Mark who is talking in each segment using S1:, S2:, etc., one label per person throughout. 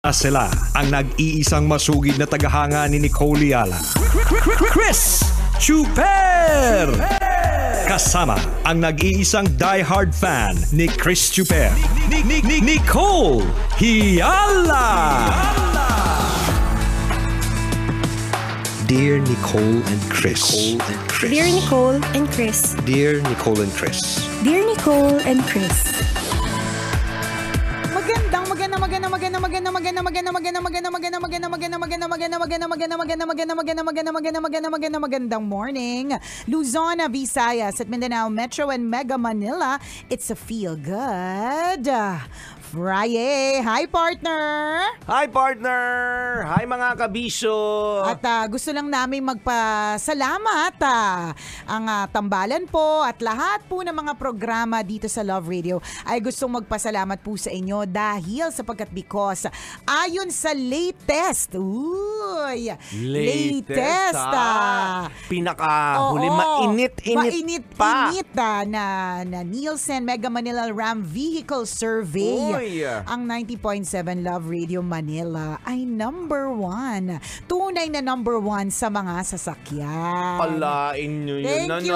S1: Sila ang nag-iisang masugid na tagahanga ni Nicole Yala, Chris Chuper! Kasama ang nag-iisang die-hard fan ni Chris Chuper, Nicole Yala! Dear Nicole and Chris.
S2: Dear Nicole and Chris.
S1: Dear Nicole and Chris.
S2: Dear Nicole and Chris.
S3: Magandang morning, Luzon, Visayas at Mindanao Metro and Mega Manila. It's a feel good Friday. Hi, partner!
S4: Hi, partner! Hi, mga kabisyo!
S3: At gusto lang namin magpasalamat ang tambalan po at lahat po ng mga programa dito sa Love Radio ay gustong magpasalamat po sa inyo dahil because ayon sa latest
S4: pinakahuli, mainit
S3: na Nielsen Mega Manila Ram Vehicle Survey. Ang 90.7 Love Radio Manila ay number 1. Tunay na number 1 sa mga sasakyan.
S4: Palain nyo yun.
S3: Thank you!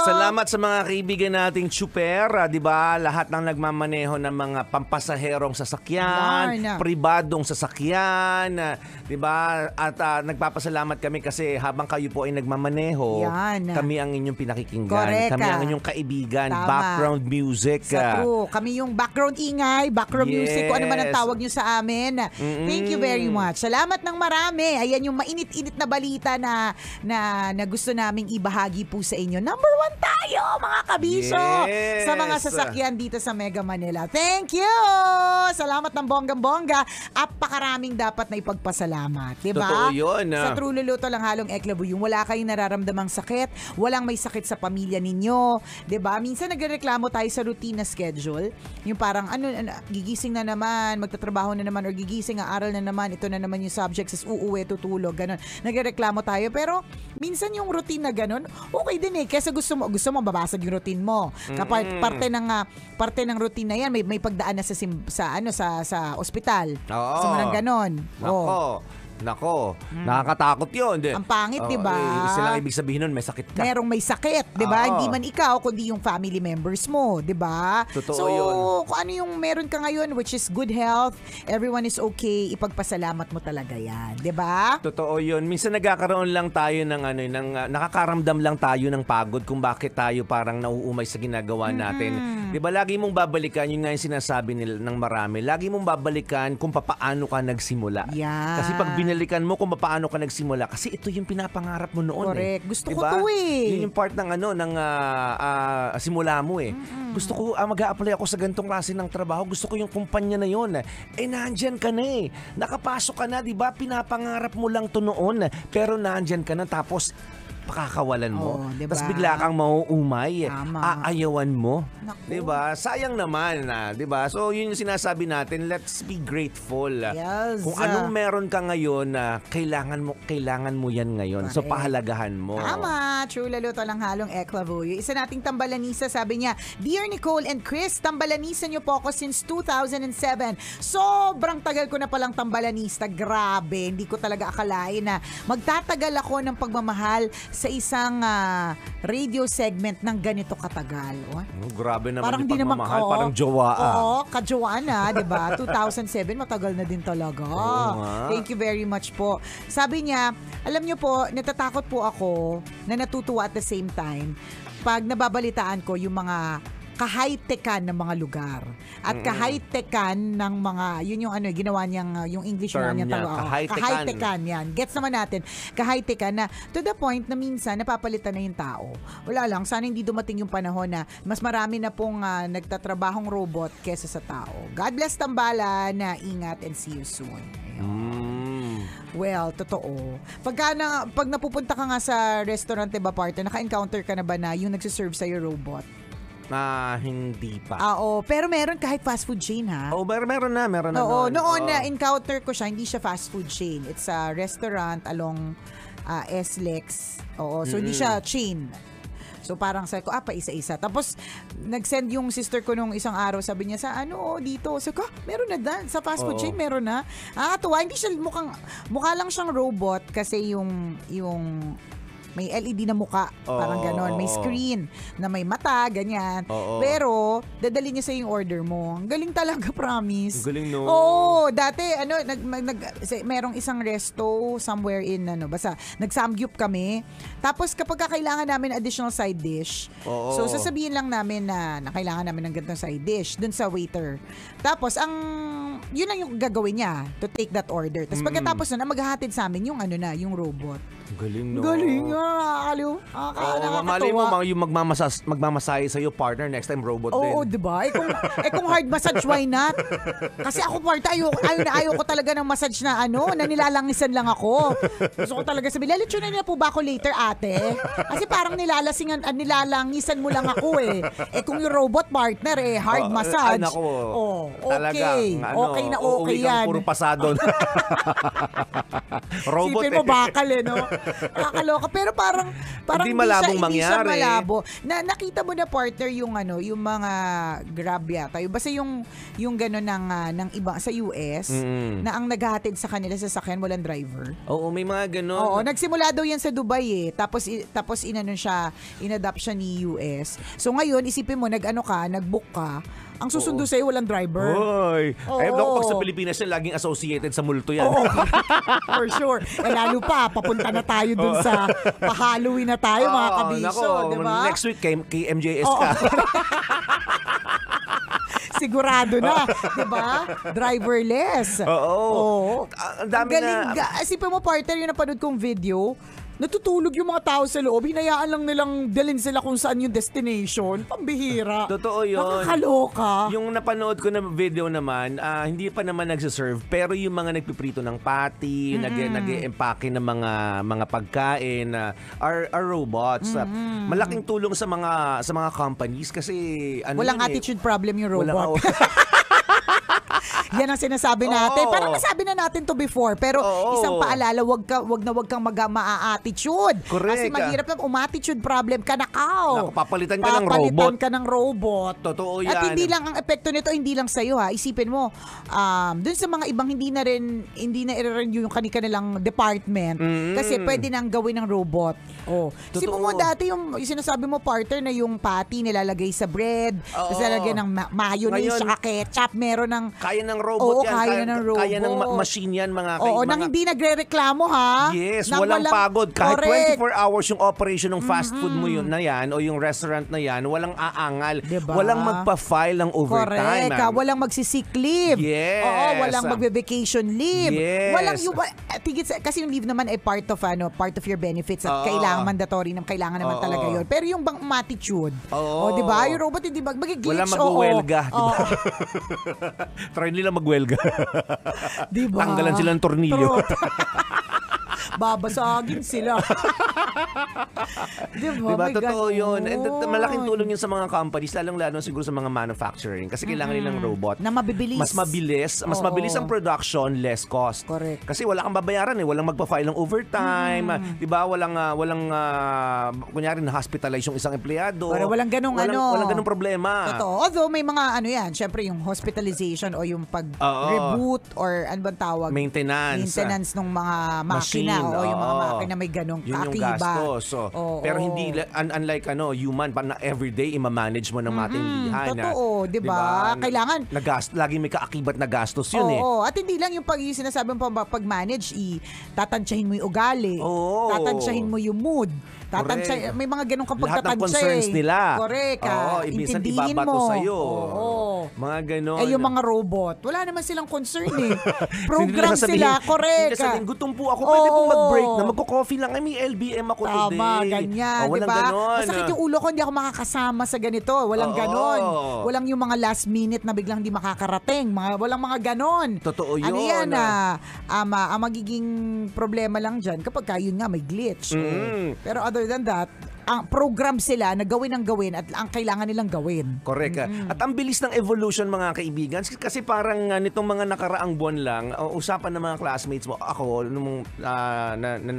S4: Salamat sa mga kaibigan nating Chuper, di ba? Lahat ng nagmamaneho ng mga pampasaherong sasakyan, pribadong sasakyan, di ba? At nagpapasalamat kami kasi habang kayo po ay nagmamaneho, kami ang inyong pinakikinggan.
S3: Correct.
S4: Kami ang inyong kaibigan.
S3: Tama.
S4: Background music.
S3: True. Kami yung background background music, kung ano man ang tawag nyo sa amin. Thank you very much. Salamat ng marami. Ayan yung mainit-init na balita na gusto naming ibahagi po sa inyo. Number 1 tayo, mga kabisyo, sa mga sasakyan dito sa Mega Manila. Thank you! Salamat ng bonggang-bongga. Apakaraming dapat na ipagpasalamat. Diba?
S4: Totoo yun.
S3: Sa True Luluto lang halong Eklabu, yung wala kayong nararamdamang sakit, walang may sakit sa pamilya ninyo. Diba? Minsan nagreklamo tayo sa routine na schedule. Yung parang gigising na naman, magtatrabaho na naman, or gigising, aaral na naman, ito na naman yung subject, sas uuwi, tutulog, ganun. Nagreklamo tayo. Pero minsan yung routine na ganun, okay din kasi gusto mo babasag yung routine mo. Parte ng routine na yan, may pagdaan na sa ospital.
S4: Oo.
S3: So marang ganun.
S4: Nako, nakakatakot yun.
S3: Ang pangit, di ba?
S4: Isa lang ibig sabihin nun, may sakit ka.
S3: Merong may sakit, di ba? Hindi man ikaw, kundi yung family members mo, di ba?
S4: Totoo yun.
S3: Kung ano yung meron ka ngayon, which is good health, everyone is okay, ipagpasalamat mo talaga yan, di ba?
S4: Totoo yun. Minsan nagkakaroon lang tayo nakakaramdam lang tayo ng pagod kung bakit tayo parang nauumay sa ginagawa natin. Di ba? Lagi mong babalikan, yun nga yung sinasabi nila ng marami, lagi mong babalikan kung paano ka nagsimula.
S3: Yeah.
S4: Kasi pag binalikan mo kung paano ka nagsimula, kasi ito yung pinapangarap mo noon.
S3: Correct. Gusto
S4: diba?
S3: ko to
S4: Yun yung part ng simula mo Gusto ko mag-a-apply ako sa ganitong klase ng trabaho. Gusto ko yung kumpanya na yun. Nandyan ka na Nakapasok ka na, di ba? Pinapangarap mo lang to noon. Pero nandyan ka na, tapos pakakawalan mo.
S3: Diba?
S4: Tapos bigla kang mauumay. Aayawan mo.
S3: Diba?
S4: Sayang naman. Diba? So, yun yung sinasabi natin. Let's be grateful.
S3: Yes.
S4: Kung anong meron ka ngayon, kailangan mo yan ngayon. So, pahalagahan mo.
S3: Tama. True Luluto lang halong Eklabu. Yung isa nating tambalanisa, sabi niya, Dear Nicole and Chris, tambalanisa niyo po ako since 2007. Sobrang tagal ko na palang tambalanista. Grabe. Hindi ko talaga akalain na magtatagal ako ng pagmamahal sa isang radio segment ng ganito katagal.
S4: Grabe naman
S3: parang
S4: yung pagmamahal. Parang jowa.
S3: Oo, kajowaan diba? 2007, matagal na din talaga. Thank you very much po. Sabi niya, alam niyo po, natatakot po ako na natutuwa at the same time pag nababalitaan ko yung mga ka-high-tekan ng mga lugar. At ka-high-tekan ng mga, yun yung ginawa niyang, yung English
S4: term
S3: niya.
S4: Ka-high-tekan
S3: yan. Gets naman natin. Ka-high-tekan na, to the point na minsan, napapalitan na yung tao. Wala lang, sana hindi dumating yung panahon na mas marami na pong nagtatrabahong robot kesa sa tao. God bless Tambalan, ingat and see you soon. Well, totoo. Pag napupunta ka nga sa restaurant, diba, partner, naka-encounter ka na ba na yung nagsiserve sa'yo robot?
S4: Hindi pa.
S3: Pero meron kahit fast food chain, ha?
S4: Meron na.
S3: Noon na encounter ko siya, hindi siya fast food chain. It's a restaurant along SLEX. So hindi siya chain. So parang sabi ko, pa isa-isa. Tapos nag-send yung sister ko nung isang araw, sabi niya sa dito. Sabi ko, meron na sa fast food chain, meron na. Tuwa, hindi siya mukha lang siyang robot kasi yung may LED na muka, parang ganon. May screen na may mata, ganyan. Pero, dadali niya sa yung order mo. Ang galing talaga, promise.
S4: Ang galing, no?
S3: Oo, dati, merong isang resto somewhere in, basta, nag-samgyup kami. Tapos, kapag kailangan namin additional side dish, so, sasabihin lang namin na kailangan namin ng ganitong side dish dun sa waiter. Tapos, yun lang yung gagawin niya to take that order. Tapos, pagkatapos na, maghahatid sa amin yung yung robot.
S4: Galing, no?
S3: Galing, nakakaliw.
S4: Mali mo, yung magmamasahe sa'yo, partner, next time robot din.
S3: Oo, diba? Kung hard massage, why not? Kasi ako, partner, ayaw ko talaga ng massage na na nilalangisan lang ako. Gusto ko talaga sabihin, lalitsunan niya po ba ako later, ate? Kasi parang nilalangisan mo lang ako eh. Kung yung robot partner, hard massage. Okay.
S4: Talagang,
S3: okay na okay yan.
S4: Puro pasado. Robot
S3: sipin mo bakal no? Nakakaloka. Pero parang
S4: hindi malabong
S3: hindi siya
S4: mangyari.
S3: malabo. Nakita mo na partner yung yung mga Grab yata. Basta yung gano'n ng iba sa US na ang naghahatid sa kanila sa sakyan walang driver.
S4: Oo, may mga gano'n.
S3: Oo, nagsimula daw yan sa Dubai Tapos inadapt siya ni US. So ngayon, isipin mo, nag-book ka, ang susundo sa'yo walang driver.
S4: Hoy. Pag sa Pilipinas yan, laging associated sa multo yan.
S3: Oo, for sure. Lalo pa, papunta na tayo dun sa pa-Halloween na tayo, mga kabisyo, di ba?
S4: Next week, kay MJS ka.
S3: Sigurado na, di ba? Driverless.
S4: Oo. Ang dami na.
S3: Isipin mo, partner, yung napanood kong video, natutulog yung mga tao sa loob, hinayaan lang nilang dalhin sila kung saan yung destination. Pambihira.
S4: Totoo yun.
S3: Nakakaloka.
S4: Yung napanood ko na video naman, hindi pa naman nagsiserve, pero yung mga nagpiprito ng patty, nag-e-empake ng mga pagkain, are robots. Malaking tulong sa mga companies kasi
S3: walang attitude problem yung robot. Yan ang sinasabi natin. Parang nasabi na natin to before. Pero isang paalala, wag kang mag-attitude.
S4: Correct.
S3: Kasi mahirap na attitude problem ka na
S4: papalitan ka ng robot.
S3: Papalitan ka ng robot.
S4: Totoo yan.
S3: At hindi lang ang epekto nito, hindi lang sa'yo ha. Isipin mo, dun sa mga ibang hindi na i-renew yung kanilang department. Kasi pwede nang gawin ng robot. Isipin mo dati yung sinasabi mo, partner, na yung patty nilalagay sa bread, tapos nilalagay ng mayonnaise, saka ketchup, meron ng
S4: kaya ng robot yan.
S3: Kaya ng robot.
S4: Kaya ng machine yan, mga
S3: nang hindi nagre-reklamo ha.
S4: Yes, walang pagod. Kahit 24 hours yung operation ng fast food mo yun na yan o yung restaurant na yan, walang aangal.
S3: Diba?
S4: Walang magpa-file ng overtime.
S3: Correct. Walang magsi-sick leave.
S4: Yes.
S3: Walang magbe-vacation leave.
S4: Yes.
S3: Walang kasi yung leave naman ay part of your benefits at kailangan mandatory kailangan naman talaga yun. Pero yung bang attitude, di ba? Yung robot hindi mag-glitch.
S4: Walang mag-welga, di ba? Try nila magwelga.
S3: Diba?
S4: Tanggalan sila ng tornilyo.
S3: Babasagin sila.
S4: Diba? Totoo yun. And malaking tulong yun sa mga companies, lalong-lalo siguro sa mga manufacturing. Kasi kailangan nilang robot.
S3: Na mabibilis.
S4: Mas mabilis ang production, less cost.
S3: Correct.
S4: Kasi wala kang babayaran Walang magpa-file ng overtime. Diba? Walang kunyari na-hospitalize yung isang empleyado.
S3: Walang ganung
S4: Walang ganung problema.
S3: Totoo. Although may mga syempre yung hospitalization o yung pag-reboot or ano bang tawag? Maintenance ng mga makina o yung mga makina may ganong
S4: yun
S3: kakiba.
S4: Yung gastos. Pero hindi, unlike human, na everyday i-manage mo ng matindihan.
S3: Totoo, diba? Kailangan.
S4: Lagi may kaakibat na gastos yun
S3: At hindi lang yung sinasabi mo pag-manage, tatansyahin mo yung ugali. Tatansyahin mo yung mood. May mga ganun kang pagtatansya.
S4: Lahat ng concerns nila.
S3: Correct.
S4: Minsan
S3: Intindihin
S4: ibabato
S3: mo.
S4: sa'yo. Mga ganon.
S3: Yung mga robot, wala naman silang concern Program sila. Correct.
S4: Hindi sabihin, gutom po ako. Pwede po mag-break na. Magko-coffee lang. May LBM ako today.
S3: Tama, ganyan.
S4: Walang
S3: diba?
S4: ganon.
S3: Masakit yung ulo ko, hindi ako makakasama sa ganito. Walang ganon. Walang yung mga last minute na biglang hindi makakarating. Walang mga ganon.
S4: Totoo yun.
S3: Ano yan ang magiging problema lang dyan kapag yun nga may glitch. Pero other than that, ang program sila na gawin ang gawin at ang kailangan nilang gawin.
S4: Correct. At ang bilis ng evolution mga kaibigan kasi parang nitong mga nakaraang buwan lang usapan ng mga classmates mo ako nung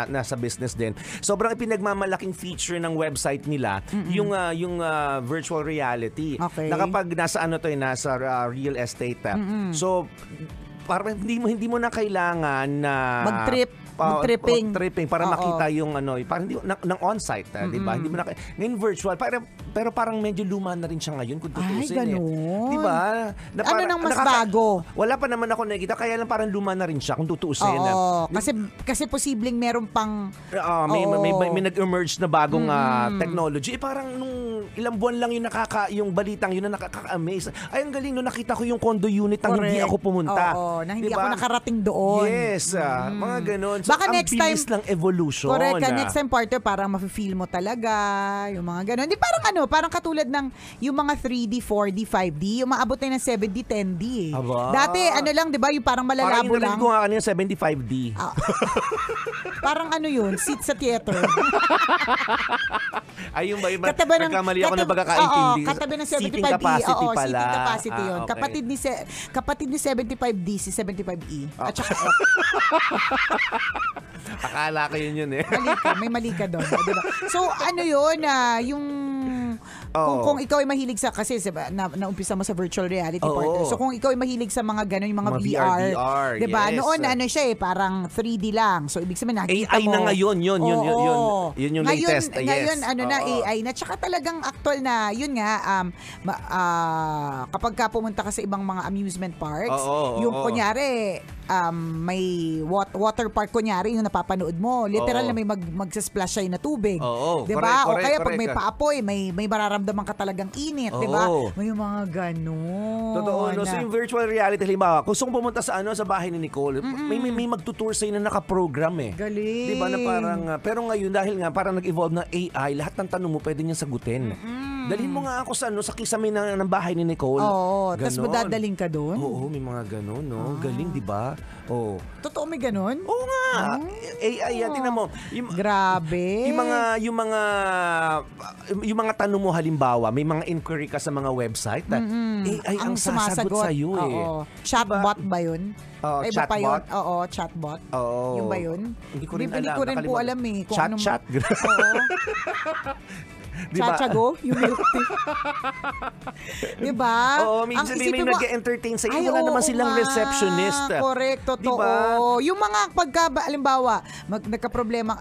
S4: nasa business din. Sobrang pinagmamalaking feature ng website nila yung virtual reality.
S3: Okay.
S4: Na kapag nasa nasa real estate. So parang hindi mo na kailangan na mag-tripping para makita yung parang hindi ng on-site, 'di ba? Hindi mo na ngayon virtual pero parang medyo luma na rin siya ngayon kung tutuusin.
S3: Ay, ganun.
S4: 'Di ba?
S3: Ano nang mas bago?
S4: Wala pa naman ako nakikita kaya lang parang luma na rin siya kung tutuusin.
S3: Oo, kasi posibleng meron pang
S4: may nag-emerge na bagong technology. Parang nung ilang buwan lang yung balitang yun na nakaka-amaze. Ay, ang galing nung nakita ko yung condo unit nang hindi ako pumunta.
S3: Oo, na hindi ako nakarating doon.
S4: Yes, mga ganun. So,
S3: Baka next time
S4: ng evolution.
S3: Correct. Next time, partner, parang mafe-feel mo talaga yung mga ganun. Di parang katulad ng yung mga 3D, 4D, 5D, yung maabot na ng 7D, 10D eh.
S4: Aba.
S3: Dati, di ba, yung parang malalabo lang.
S4: Parang ko nga kanina 75D.
S3: Parang yun, seat sa theater.
S4: Ay, yung ba?
S3: Nagkamali
S4: ako ng pagkakaintindi.
S3: Oo, katabi ng 75D.
S4: Seating capacity pala.
S3: Seating capacity yun.
S4: Okay.
S3: Kapatid ni 75D, si 75E. At saka
S4: Akala ko yun eh.
S3: may mali ka doon. Diba? So, yun, yung kung ikaw ay mahilig sa, kasi naumpisa mo sa virtual reality partner. So, kung ikaw ay mahilig sa mga ganun, yung mga VR, diba?
S4: Yes.
S3: Noon, siya parang 3D lang. So, ibig sabihin, nakita
S4: AI
S3: mo.
S4: na ngayon, yun yung latest.
S3: Ngayon, AI na. Tsaka talagang actual na, yun nga, kapag ka pumunta ka sa ibang mga amusement parks, yung kunyari, may water park kunyari yung napapanood mo. Literal na may magsasplash siya na tubig. Diba? O kaya pag may paapoy, may mararamdaman ka talagang init. Diba? May mga ganun.
S4: Totoo. So yung virtual reality, halimbawa, kung pumunta sa bahay ni Nicole, may magtutour sa'yo na nakaprogram eh.
S3: Galing.
S4: Diba na parang, pero ngayon dahil nga parang nag-evolve na AI, lahat ng tanong mo pwede niyang sagutin. Dalhin mo nga ako sa kisame ng bahay ni Nicole.
S3: Oo, tapos madadaling ka doon?
S4: Oo, may mga ganun, no? Galing, di ba? Oo.
S3: Totoo may ganun?
S4: Oo nga. AI yan, tingnan mo.
S3: Grabe.
S4: Yung mga tanong mo halimbawa, may mga inquiry ka sa mga website, AI ang sasagot sa iyo eh.
S3: Oo. Chatbot ba yun?
S4: Chatbot?
S3: Pa yun? Oo, chatbot.
S4: Oo.
S3: Yung ba yun?
S4: Hindi ko rin alam.
S3: Hindi ko rin po alam eh.
S4: Chat?
S3: Oo.
S4: Diba?
S3: Chachago, yung milk tea. Diba?
S4: Oo, minsan may nag-entertain sa iyo. Wala naman silang receptionist.
S3: Correct, totoo.
S4: Diba?
S3: Yung mga halimbawa, nagka-problema,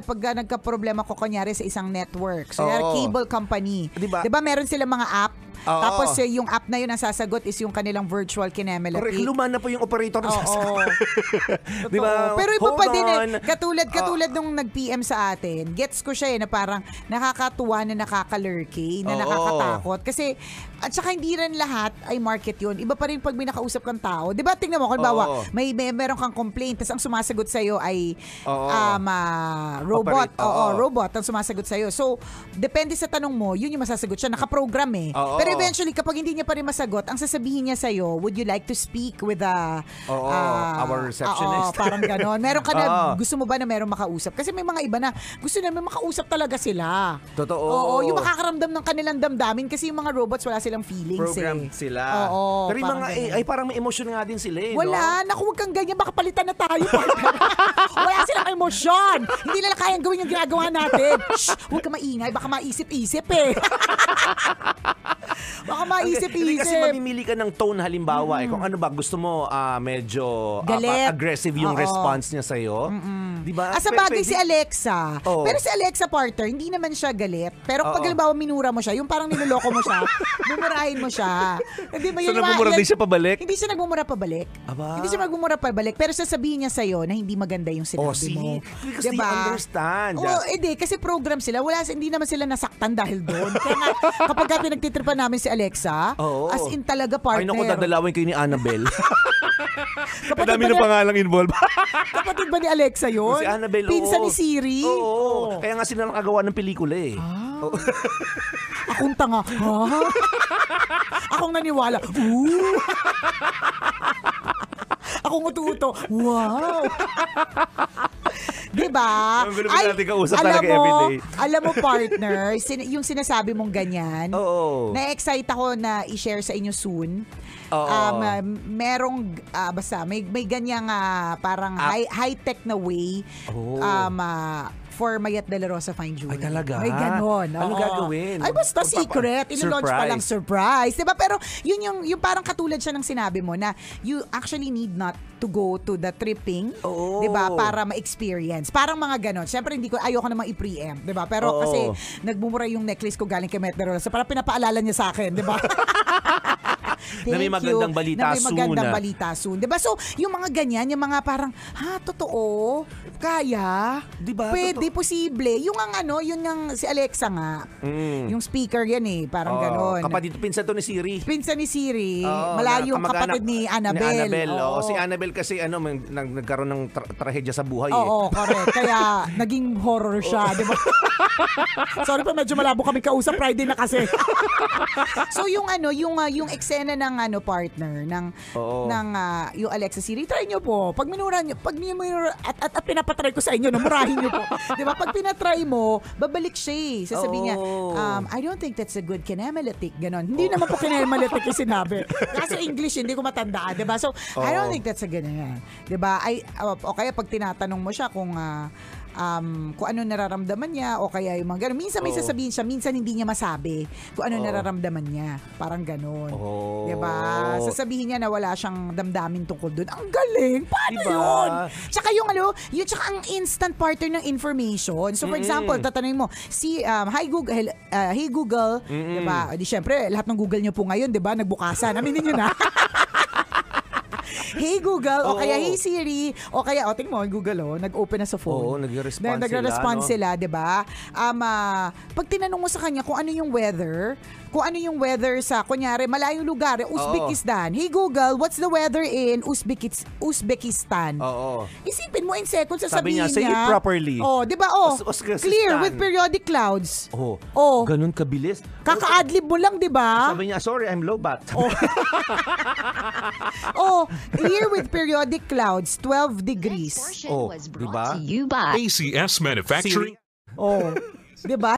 S3: pag nagka-problema ko kunyari sa isang network, so cable company. Diba meron silang mga app? Tapos yung app na yun ang sasagot is yung kanilang virtual kinemelapik.
S4: Correct, luma na po yung operator na sasagot.
S3: Diba? Pero iba pa din eh. Katulad nung nag-PM sa atin, gets ko siya na parang nakakatuwa na nakakalurky, na nakakatakot. Kasi, at saka hindi rin lahat ay market yun. Iba pa rin pag may nakausap kang tao. Diba, tingnan mo, kung bawa, meron kang complaint, tapos ang sumasagot sa'yo ay robot. Robot ang sumasagot sa'yo. So, depende sa tanong mo, yun yung masasagot siya. Nakaprogram eh. Pero eventually, kapag hindi niya pa rin masagot, ang sasabihin niya sa'yo, would you like to speak with
S4: our receptionist?
S3: Parang ganon. Meron ka na, gusto mo ba na meron makausap? Kasi may mga iba na gusto namin makausap talaga sila.
S4: Totoo.
S3: Oo, yung makakaramdam ng kanilang damdamin kasi yung mga robots wala silang feelings
S4: Programmed sila.
S3: Oo,
S4: pero yung mga AI, parang may emosyon nga din sila eh.
S3: Wala. Naku, huwag kang ganyan. Baka palitan na tayo. Wala silang emosyon. Hindi nila kayang gawin yung ginagawa natin. Shh, huwag ka maingay. Baka maisip-isip eh. Baka maisip-isip.
S4: Kasi mamimili ka ng tone halimbawa kung ano ba gusto mo medyo aggressive yung response niya sa'yo. Diba?
S3: Sa bagay si Alexa. Pero si Alexa partner, hindi naman siya galit. Pero pag halimbawa minura mo siya, yung parang niloloko mo siya, mumurahin mo siya. Hindi ba
S4: so nagmumura din siya pabalik?
S3: Hindi siya nagmumura pabalik. Hindi siya nagmumura pabalik. Pero sasabihin niya sa'yo na hindi maganda yung sinabi mo.
S4: Because they understand.
S3: Kasi program sila. Hindi naman sila nasaktan dahil doon. Kaya nga, kapag pinagtitripan namin si Alexa, as in talaga partner.
S4: Ay naku, dadalawin kayo ni Annabelle. Kadami ng pangalang involved.
S3: Kapatid ba ni Alexa yun?
S4: Si Annabelle,
S3: Pinsan ni Siri?
S4: Oo. Kaya nga sila nakagawa ng pelikula eh.
S3: Akong tanga. Akong naniwala. Akong uto-uto. Wow. Diba?
S4: Ang gulo natin kausap talaga everyday.
S3: Alam mo, partner, yung sinasabi mong ganyan,
S4: Oo.
S3: na-excite ako na i-share sa inyo soon.
S4: Oo.
S3: Merong, basta, may ganyang parang high-tech na way for Mayat de la Rosa Fine Jewelry.
S4: Ay, talaga?
S3: May ganon.
S4: Anong
S3: oo.
S4: gagawin?
S3: Ay, basta secret. Ino-launch pa lang surprise. Diba? Pero yun yung parang katulad siya ng sinabi mo na you actually need not to go to the tripping.
S4: Oo.
S3: Diba? Para ma-experience. Parang mga ganon. Siyempre, ayoko namang i-preempt. Diba? Pero
S4: Oo.
S3: kasi nagbumura yung necklace ko galing kay Mayat de la Rosa. Parang pinapaalala niya sa akin. Diba?
S4: Na may magandang balita
S3: na may magandang
S4: soon.
S3: balita soon. Diba? So, yung mga ganyan, yung mga parang, totoo? Kaya?
S4: Diba?
S3: Pwede, posible. Yung yun yung si Alexa nga. Yung speaker yan parang ganon.
S4: Kapatid, pinsan to ni Siri.
S3: Pinsan ni Siri,
S4: Oo,
S3: malayong
S4: kamag-anak
S3: kapatid ni Annabelle.
S4: Oo. Si Annabelle kasi nagkaroon ng trahedya sa buhay.
S3: Oo, correct. Kaya naging horror siya, di ba? Sorry pa, medyo malabo kami kausap, Friday na kasi. So yung yung eksena ng partner ng yung Alexa Siri, try nyo po. Pag minura at pinapatry ko sa inyo, murahin nyo po. Di ba? Pag pinatry mo, babalik siya. Sasabihin niya, I don't think that's a good kinematic. Ganon. Hindi naman po kinematic yung sinabi. Kaso English, hindi ko matandaan. Di ba? So, I don't think that's a good di ba? O kaya pag tinatanong mo siya kung ano nararamdaman niya o kaya yung mga gano'n. Minsan may sasabihin siya, minsan hindi niya masabi kung ano nararamdaman niya. Parang gano'n. Diba? Sasabihin niya na wala siyang damdamin tungkol doon. Ang galing! Paano yun? Tsaka tsaka ang instant partner ng information. So for example, tatanungin mo, hi Google, hey Google, diba? Di syempre, lahat ng Google niyo po ngayon, diba? Nagbukasan. Aminin niyo na. Hey Google, o kaya hey Siri, o kaya, tingin mo, Google, nag-open na sa phone.
S4: Oo,
S3: nagre-respond sila, di ba? Pag tinanong mo sa kanya kung ano yung weather sa, kunyari, malayong lugar, Uzbekistan. Hey Google, what's the weather in Uzbekistan?
S4: Oo.
S3: Isipin mo in seconds,
S4: Sabi
S3: sasabihin niya.
S4: Say it properly.
S3: Di ba? Clear with periodic clouds.
S4: Ganun kabilis.
S3: Kaka-adlib mo lang, di ba?
S4: Sabi niya, sorry, I'm low bat.
S3: Clear with periodic clouds, 12 degrees.
S5: Was brought
S4: diba?
S5: to you by
S1: ACS Manufacturing.
S3: Di ba?